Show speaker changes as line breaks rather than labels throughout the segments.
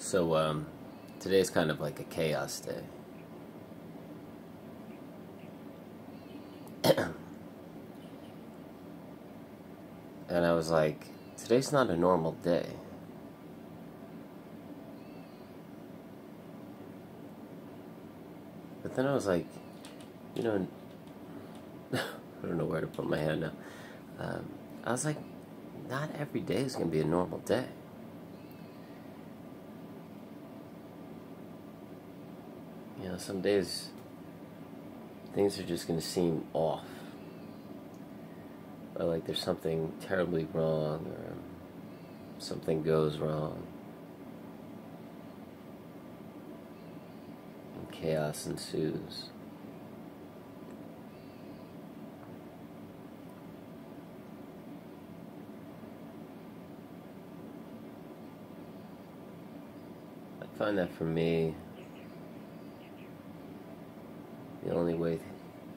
So, today's kind of like a chaos day. And I was like, today's not a normal day. But then I was like, I don't know where to put my hand now. I was like, not every day is going to be a normal day. Some days things are just going to seem off. Or like there's something terribly wrong, or something goes wrong. And chaos ensues. I find that for me, the only way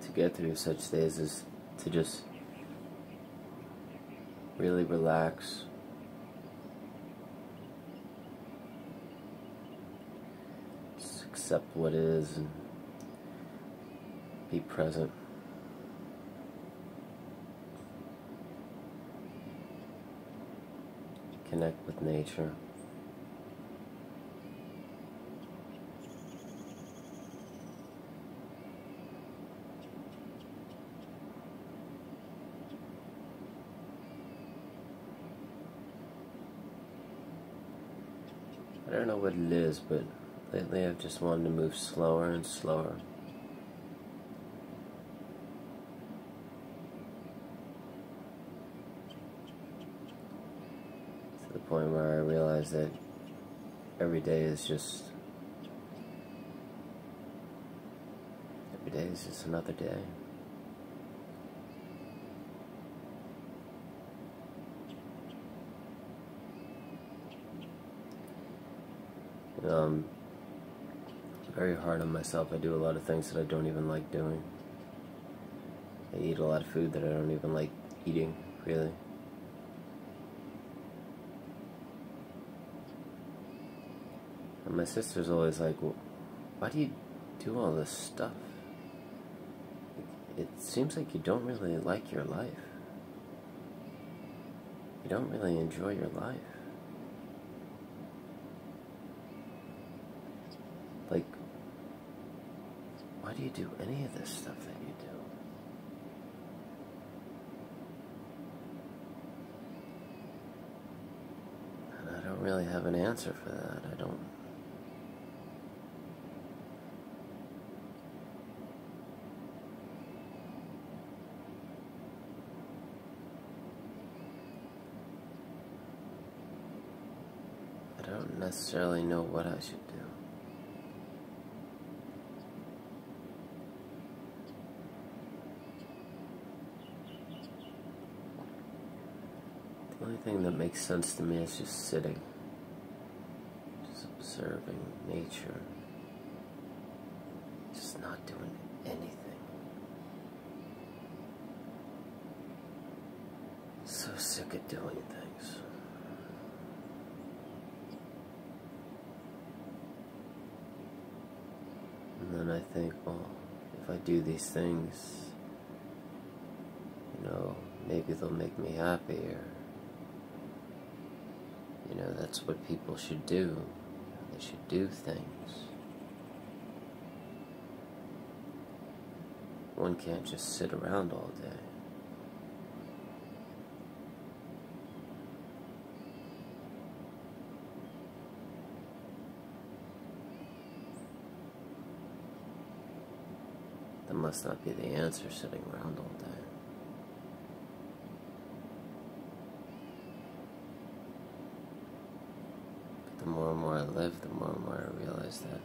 to get through such days is to just really relax. Just accept what is and be present. Connect with nature. I don't know what it is, but lately I've just wanted to move slower and slower. To the point where I realize that every day is just another day. I'm very hard on myself. I do a lot of things that I don't even like doing. I eat a lot of food that I don't even like eating, really. And my sister's always like, well, why do you do all this stuff? It seems like you don't really like your life. You don't really enjoy your life. Like, why do you do any of this stuff that you do? And I don't really have an answer for that. I don't necessarily know what I should do. The only thing that makes sense to me is just sitting, just observing nature, just not doing anything. So sick of doing things. And then I think, well, if I do these things, maybe they'll make me happy, or that's what people should do. They should do things. One can't just sit around all day. That must not be the answer, sitting around all day. The more and more I live, the more and more I realize that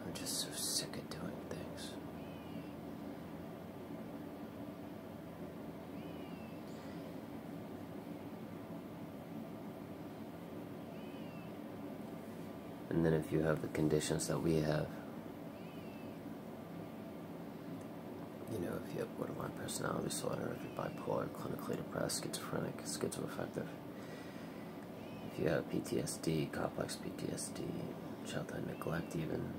I'm just so sick of doing things. And then if you have the conditions that we have, if you have borderline personality disorder, if you're bipolar, clinically depressed, schizophrenic, schizoaffective, if you have PTSD, complex PTSD, childhood neglect even,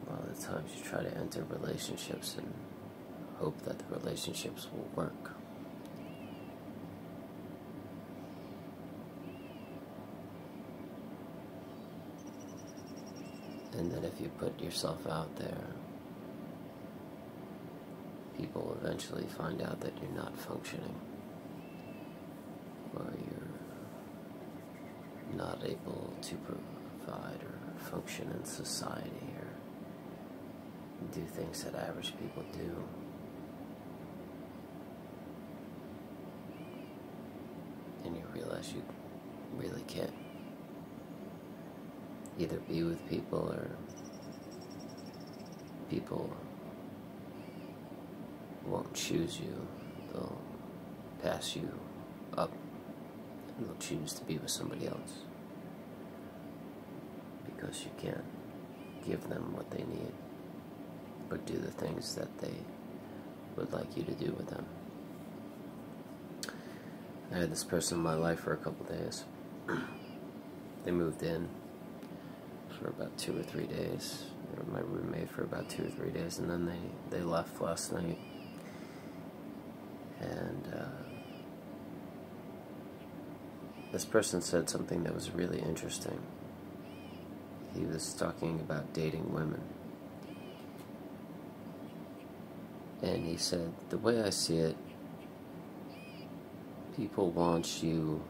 a lot of the times you try to enter relationships and hope that the relationships will work. And then if you put yourself out there, people eventually find out that you're not functioning, or you're not able to provide or function in society or do things that average people do. And you realize you really can't either be with people or people won't choose you. They'll pass you up and they'll choose to be with somebody else because you can't give them what they need or do the things that they would like you to do with them. I had this person in my life for a couple days. They moved in for about 2 or 3 days. They were my roommate for about 2 or 3 days, and then they left last night. And this person said something that was really interesting. He was talking about dating women. And he said, the way I see it, people want you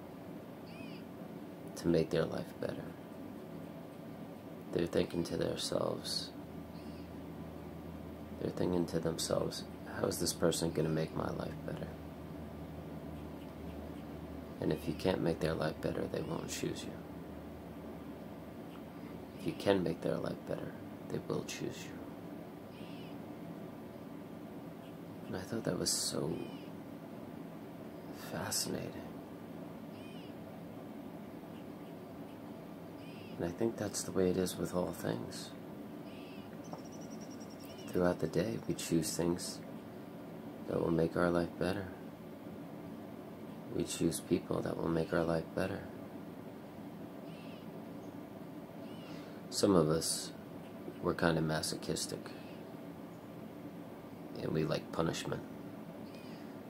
to make their life better. They're thinking to themselves, how is this person going to make my life better? And if you can't make their life better, they won't choose you. If you can make their life better, they will choose you. And I thought that was so fascinating. And I think that's the way it is with all things. Throughout the day, we choose things that will make our life better. We choose people that will make our life better. Some of us, we're kind of masochistic. And we like punishment.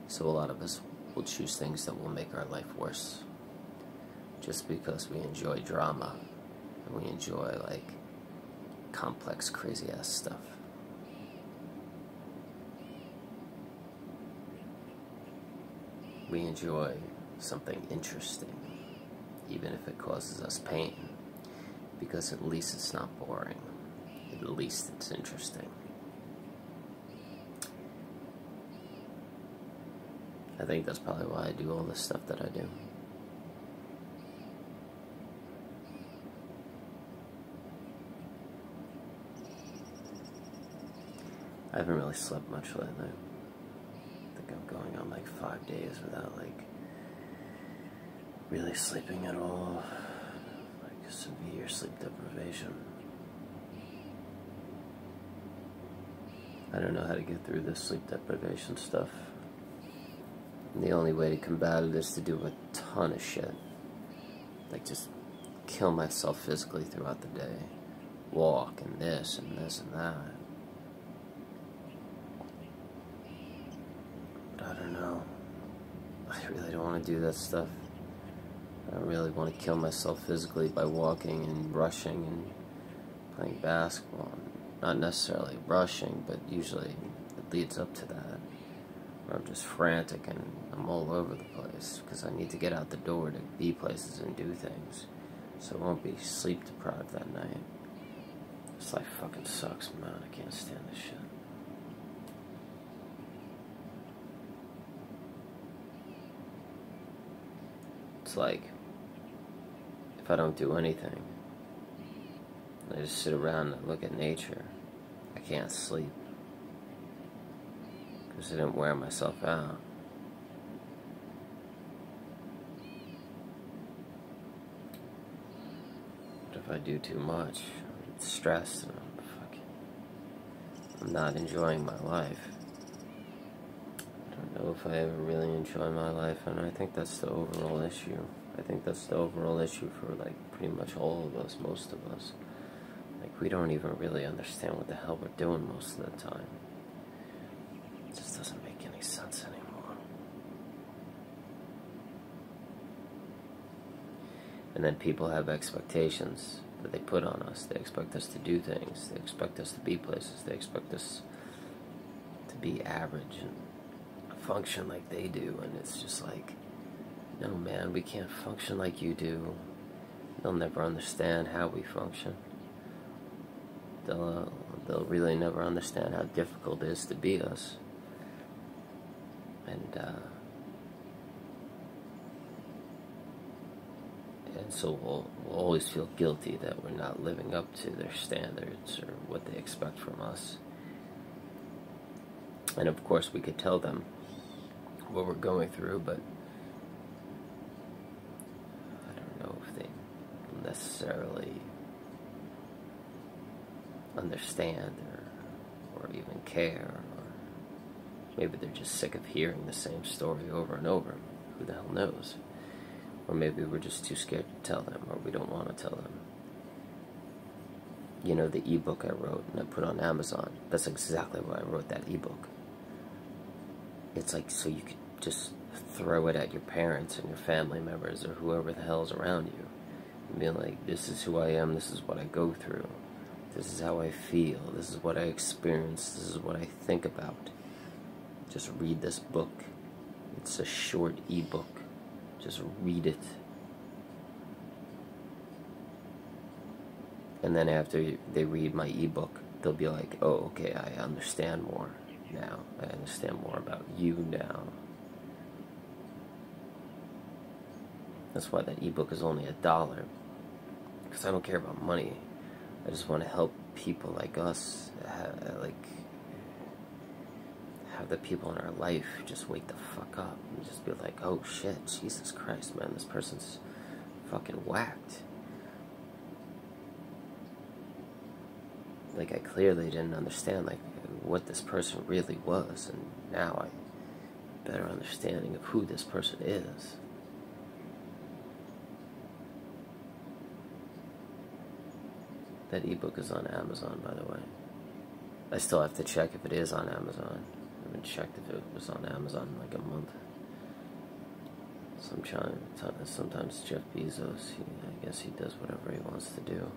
So a lot of us will choose things that will make our life worse. Just because we enjoy drama. And we enjoy, like, complex, crazy-ass stuff. We enjoy something interesting, even if it causes us pain, because at least it's not boring. At least it's interesting. I think that's probably why I do all the stuff that I do. I haven't really slept much lately. I think I'm going on like 5 days without like really sleeping at all. Like severe sleep deprivation. I don't know how to get through this sleep deprivation stuff. And the only way to combat it is to do a ton of shit. Like just kill myself physically throughout the day. Walk and this and this and that. But I don't know. I really don't want to do that stuff. I don't really want to kill myself physically by walking and rushing and playing basketball. Not necessarily rushing, but usually it leads up to that. Where I'm just frantic and I'm all over the place because I need to get out the door to be places and do things. So I won't be sleep deprived that night. This life fucking sucks, man. I can't stand this shit. It's like, if I don't do anything, I just sit around and look at nature, I can't sleep. Because I didn't wear myself out. But if I do too much, I'm stressed and I'm not enjoying my life. I don't know know if I ever really enjoy my life, and I think that's the overall issue. I think that's the overall issue for, like, pretty much all of us, most of us. Like, we don't even really understand what the hell we're doing most of the time. It just doesn't make any sense anymore. And then people have expectations that they put on us. They expect us to do things. They expect us to be places. They expect us to be average and function like they do. And it's just like, no, man, we can't function like you do. They'll never understand how we function. They'll really never understand how difficult it is to be us. And so we'll always feel guilty that we're not living up to their standards or what they expect from us. And of course we could tell them what we're going through, but I don't know if they necessarily understand or even care, or maybe they're just sick of hearing the same story over and over. Who the hell knows? Or maybe we're just too scared to tell them, or we don't want to tell them. You know, the ebook I wrote and I put on Amazon, that's exactly why I wrote that ebook. It's like so you could just throw it at your parents and your family members or whoever the hell's around you. And be like, this is who I am, this is what I go through. This is how I feel, this is what I experience, this is what I think about. Just read this book. It's a short ebook. Just read it. And then after they read my ebook, they'll be like, oh, okay, I understand more now. I understand more about you now. That's why that ebook is only $1. Because I don't care about money. I just want to help people like us, have the people in our life just wake the fuck up and just be like, oh shit, Jesus Christ, man, this person's fucking whacked. Like, I clearly didn't understand, like, what this person really was, and now I have a better understanding of who this person is. That ebook is on Amazon, by the way. I still have to check if it is on Amazon. I haven't checked if it was on Amazon in like a month. Sometimes Jeff Bezos, I guess he does whatever he wants to do.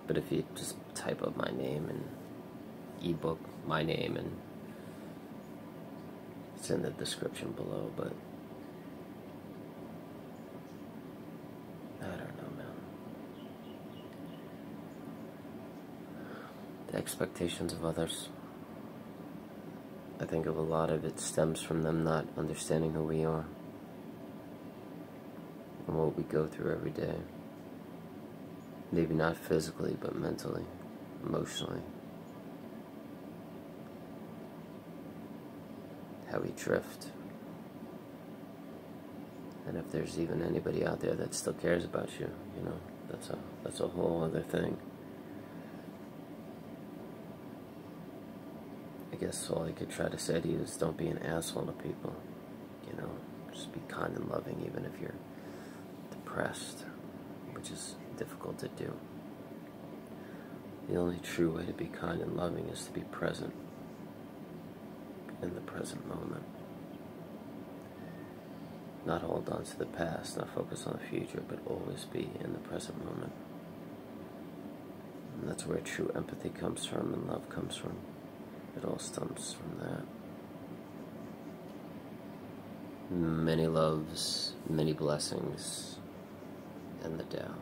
But if you just type up my name and ebook, my name, and it's in the description below, but I don't know, man. The expectations of others. I think of a lot of it stems from them not understanding who we are and what we go through every day. Maybe not physically, but mentally, emotionally. How we drift. And if there's even anybody out there that still cares about you, you know, that's a whole other thing. I guess all I could try to say to you is don't be an asshole to people. You know, just be kind and loving even if you're depressed, which is difficult to do. The only true way to be kind and loving is to be present in the present moment. Not hold on to the past, not focus on the future, but always be in the present moment. And that's where true empathy comes from and love comes from. It all stems from that. Many loves, many blessings, and the Tao.